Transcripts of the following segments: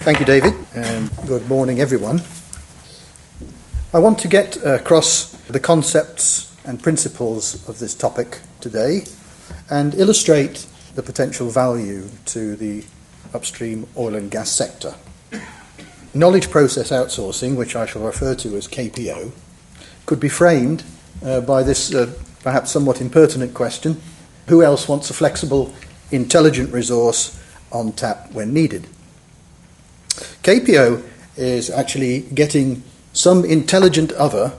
Thank you, David, and good morning, everyone. I want to get across the concepts and principles of this topic today and illustrate the potential value to the upstream oil and gas sector. Knowledge process outsourcing, which I shall refer to as KPO, could be framed by this perhaps somewhat impertinent question: who else wants a flexible, intelligent resource on tap when needed? KPO is actually getting some intelligent other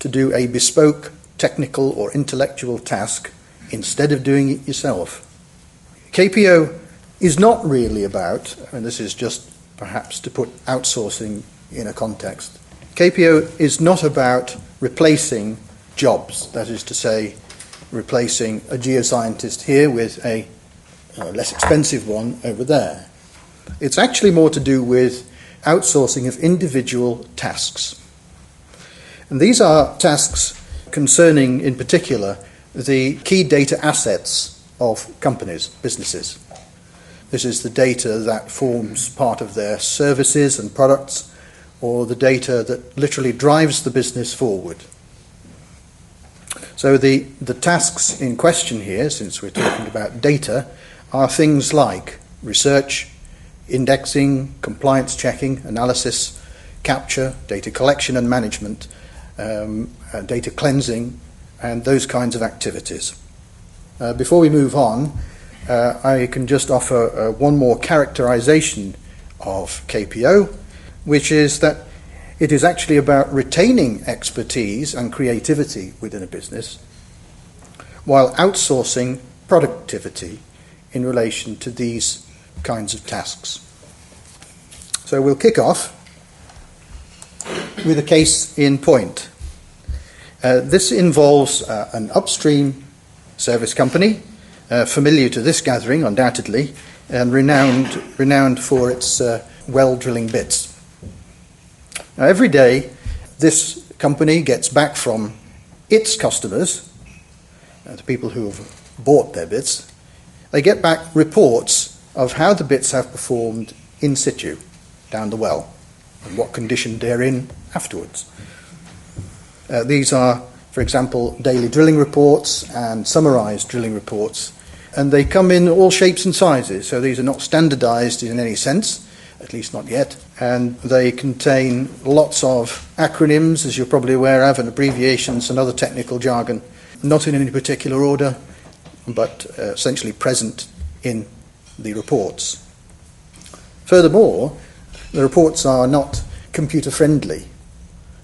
to do a bespoke technical or intellectual task instead of doing it yourself. KPO is not really about, and this is just perhaps to put outsourcing in a context, KPO is not about replacing jobs, that is to say, replacing a geoscientist here with a less expensive one over there. It's actually more to do with outsourcing of individual tasks. And these are tasks concerning, in particular, the key data assets of companies, businesses. This is the data that forms part of their services and products, or the data that literally drives the business forward. So the tasks in question here, since we're talking about data, are things like research, indexing, compliance checking, analysis, capture, data collection and management, data cleansing, and those kinds of activities. Before we move on, I can just offer one more characterization of KPO, which is that it is actually about retaining expertise and creativity within a business while outsourcing productivity in relation to these kinds of tasks. So we'll kick off with a case in point. This involves an upstream service company, familiar to this gathering undoubtedly, and renowned for its well drilling bits. Now, every day this company gets back from its customers, the people who have bought their bits, they get back reports of how the bits have performed in situ, down the well, and what condition they're in afterwards. These are, for example, daily drilling reports and summarised drilling reports, and they come in all shapes and sizes, so these are not standardised in any sense, at least not yet, and they contain lots of acronyms, as you're probably aware of, and abbreviations and other technical jargon, not in any particular order, but essentially present in the reports. Furthermore, the reports are not computer friendly.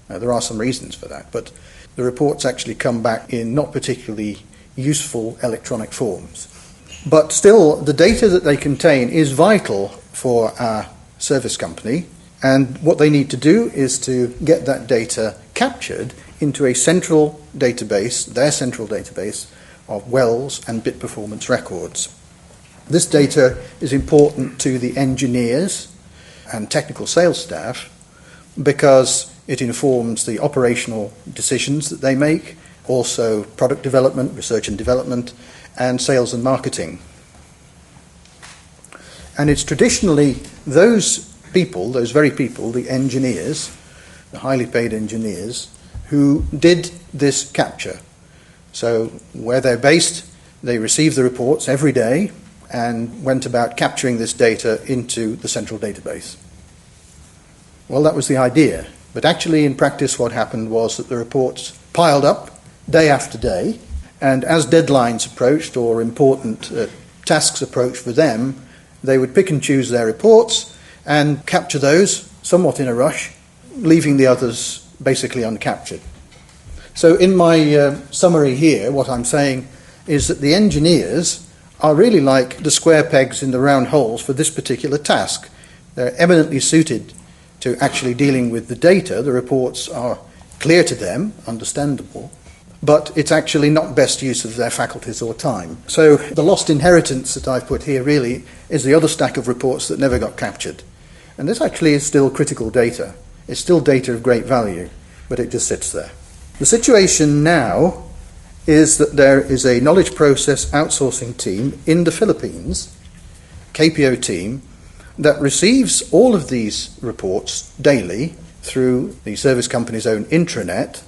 There are some reasons for that, but the reports actually come back in not particularly useful electronic forms. But still, the data that they contain is vital for our service company, and what they need to do is to get that data captured into a central database, their central database of wells and bit performance records. This data is important to the engineers and technical sales staff because it informs the operational decisions that they make, also product development, research and development, and sales and marketing. And it's traditionally those people, those very people, the engineers, the highly paid engineers, who did this capture. So where they're based, they receive the reports every day and went about capturing this data into the central database. Well, that was the idea. But actually, in practice, what happened was that the reports piled up day after day, and as deadlines approached or important tasks approached for them, they would pick and choose their reports and capture those somewhat in a rush, leaving the others basically uncaptured. So in my summary here, what I'm saying is that the engineers are really like the square pegs in the round holes for this particular task. They're eminently suited to actually dealing with the data. The reports are clear to them, understandable, but it's actually not best use of their faculties or time. So the lost inheritance that I've put here really is the other stack of reports that never got captured. And this actually is still critical data. It's still data of great value, but it just sits there. The situation now is that there is a knowledge process outsourcing team in the Philippines, KPO team, that receives all of these reports daily through the service company's own intranet.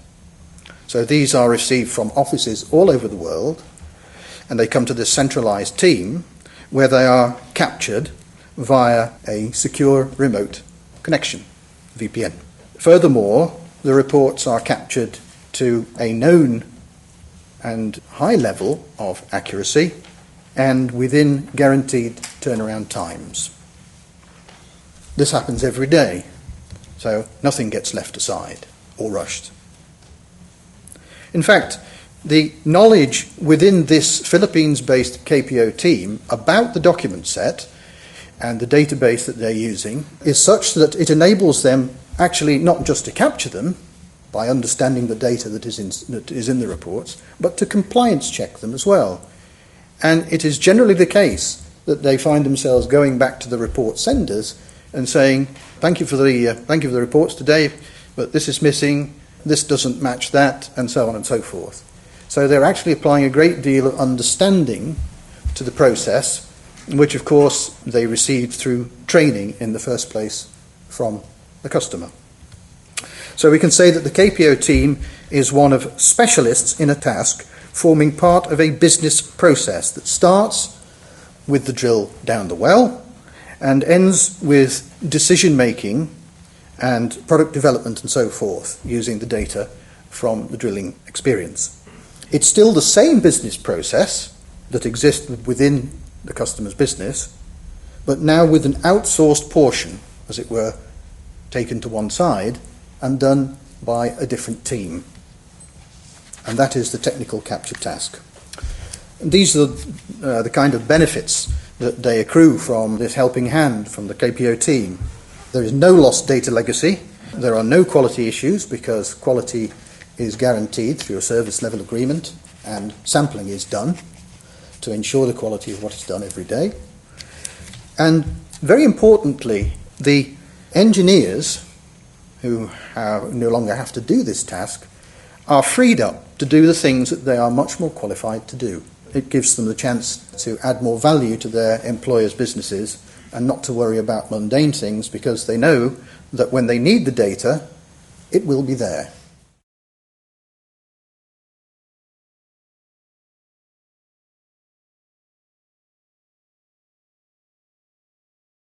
So these are received from offices all over the world, and they come to this centralized team where they are captured via a secure remote connection, VPN. Furthermore, the reports are captured to a known and high level of accuracy and within guaranteed turnaround times. This happens every day, so nothing gets left aside or rushed. In fact, the knowledge within this Philippines-based KPO team about the document set and the database that they're using is such that it enables them actually not just to capture them by understanding the data that is in the reports, but to compliance check them as well. And it is generally the case that they find themselves going back to the report senders and saying, thank you for the reports today, but this is missing, this doesn't match that, and so on and so forth. So they're actually applying a great deal of understanding to the process, which of course they received through training in the first place from the customer. So we can say that the KPO team is one of specialists in a task forming part of a business process that starts with the drill down the well and ends with decision making and product development and so forth using the data from the drilling experience. It's still the same business process that exists within the customer's business, but now with an outsourced portion, as it were, taken to one side and done by a different team. And that is the technical capture task. And these are the kind of benefits that they accrue from this helping hand from the KPO team. There is no lost data legacy. There are no quality issues because quality is guaranteed through a service level agreement and sampling is done to ensure the quality of what is done every day. And very importantly, the engineers who no longer have to do this task are freed up to do the things that they are much more qualified to do. It gives them the chance to add more value to their employers' businesses and not to worry about mundane things because they know that when they need the data, it will be there.